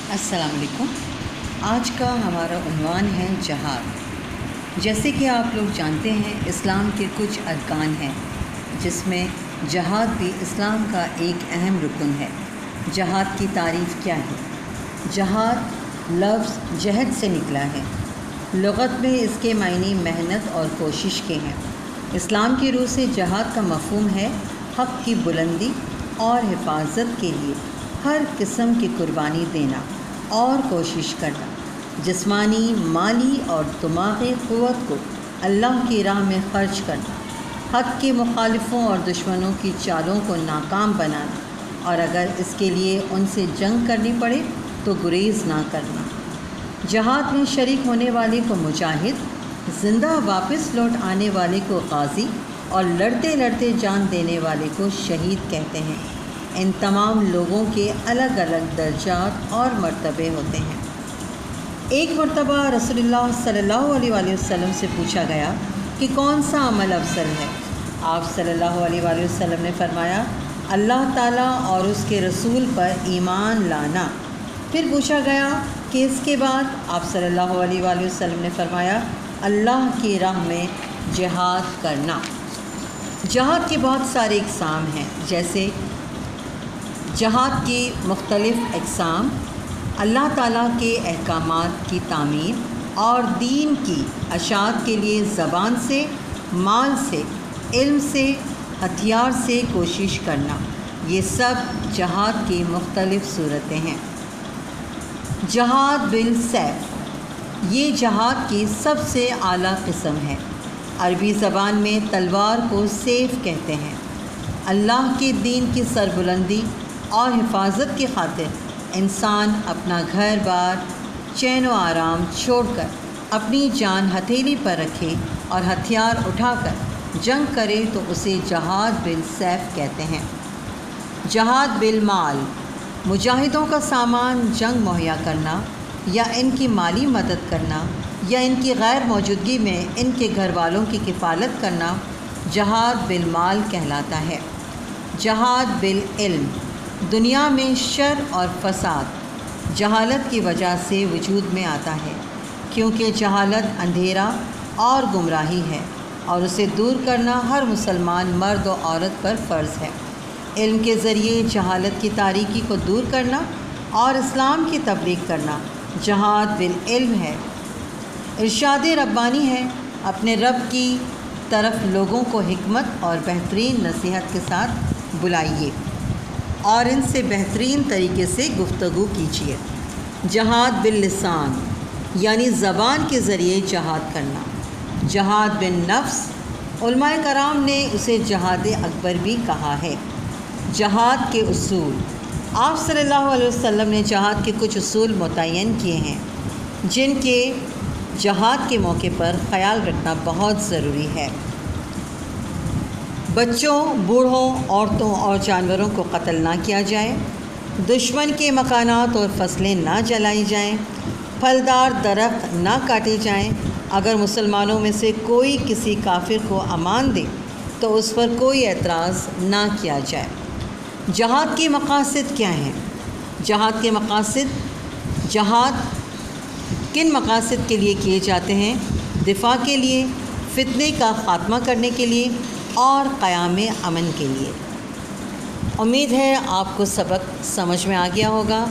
السلام علیکم۔ آج کا ہمارا عنوان ہے جہاد۔ جیسے کہ آپ لوگ جانتے ہیں، اسلام کے کچھ ارکان ہیں جس میں جہاد بھی اسلام کا ایک اہم رکن ہے۔ جہاد کی تعریف کیا ہے؟ جہاد لفظ جہد سے نکلا ہے۔ لغت میں اس کے معنی محنت اور کوشش کے ہیں۔ اسلام کی روح سے جہاد کا مفہوم ہے حق کی بلندی اور حفاظت کے لیے ہر قسم کی قربانی دینا اور کوشش کرنا، جسمانی، مالی اور دماغی قوت کو اللہ کی راہ میں خرچ کرنا، حق کے مخالفوں اور دشمنوں کی چالوں کو ناکام بنانا، اور اگر اس کے لیے ان سے جنگ کرنی پڑے تو گریز نہ کرنا۔ جہاد میں شریک ہونے والے کو مجاہد، زندہ واپس لوٹ آنے والے کو غازی اور لڑتے لڑتے جان دینے والے کو شہید کہتے ہیں۔ ان تمام لوگوں کے الگ الگ درجات اور مرتبے ہوتے ہیں۔ ایک مرتبہ رسول اللہ صلی اللہ علیہ وآلہ وسلم سے پوچھا گیا کہ کون سا عمل افضل ہے؟ آپ صلی اللہ علیہ وآلہ وسلم نے فرمایا، اللہ تعالیٰ اور اس کے رسول پر ایمان لانا۔ پھر پوچھا گیا کہ اس کے بعد؟ آپ صلی اللہ علیہ وآلہ وسلم نے فرمایا، اللہ کی راہ میں جہاد کرنا۔ جہاد کے بہت سارے اقسام ہیں، جیسے جہاد کی مختلف اقسام: اللہ تعالیٰ کے احکامات کی تعمیر اور دین کی اشاعت کے لیے زبان سے، مال سے، علم سے، ہتھیار سے کوشش کرنا، یہ سب جہاد کی مختلف صورتیں ہیں۔ جہاد بالسیف، یہ جہاد کی سب سے اعلیٰ قسم ہے۔ عربی زبان میں تلوار کو سیف کہتے ہیں۔ اللہ کے دین کی سربلندی اور حفاظت کی خاطر انسان اپنا گھر بار، چین و آرام چھوڑ کر اپنی جان ہتھیلی پر رکھے اور ہتھیار اٹھا کر جنگ کرے تو اسے جہاد بالسیف کہتے ہیں۔ جہاد بالمال، مجاہدوں کا سامان جنگ مہیا کرنا یا ان کی مالی مدد کرنا یا ان کی غیر موجودگی میں ان کے گھر والوں کی کفالت کرنا جہاد بالمال کہلاتا ہے۔ جہاد بالعلم، دنیا میں شر اور فساد جہالت کی وجہ سے وجود میں آتا ہے، کیونکہ جہالت اندھیرا اور گمراہی ہے، اور اسے دور کرنا ہر مسلمان مرد و عورت پر فرض ہے۔ علم کے ذریعے جہالت کی تاریکی کو دور کرنا اور اسلام کی تبلیغ کرنا جہاد بالعلم ہے۔ ارشاد ربانی ہے، اپنے رب کی طرف لوگوں کو حکمت اور بہترین نصیحت کے ساتھ بلائیے اور ان سے بہترین طریقے سے گفتگو کیجیے۔ جہاد باللسان، یعنی زبان کے ذریعے جہاد کرنا۔ جہاد بالنفس، علماء کرام نے اسے جہاد اکبر بھی کہا ہے۔ جہاد کے اصول، آپ صلی اللہ علیہ وسلم نے جہاد کے کچھ اصول متعین کیے ہیں جن کے جہاد کے موقع پر خیال رکھنا بہت ضروری ہے۔ بچوں، بوڑھوں، عورتوں اور جانوروں کو قتل نہ کیا جائے، دشمن کے مکانات اور فصلیں نہ جلائی جائیں، پھلدار درخت نہ کاٹے جائیں، اگر مسلمانوں میں سے کوئی کسی کافر کو امان دے تو اس پر کوئی اعتراض نہ کیا جائے۔ جہاد کے مقاصد کیا ہیں؟ جہاد کے مقاصد، جہاد کن مقاصد کے لیے کیے جاتے ہیں؟ دفاع کے لیے، فتنے کا خاتمہ کرنے کے لیے اور قیام امن کے لیے۔ امید ہے آپ کو سبق سمجھ میں آ گیا ہوگا۔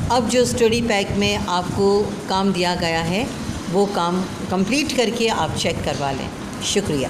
اب جو اسٹڈی پیک میں آپ کو کام دیا گیا ہے وہ کام کمپلیٹ کر کے آپ چیک کروا لیں۔ شکریہ۔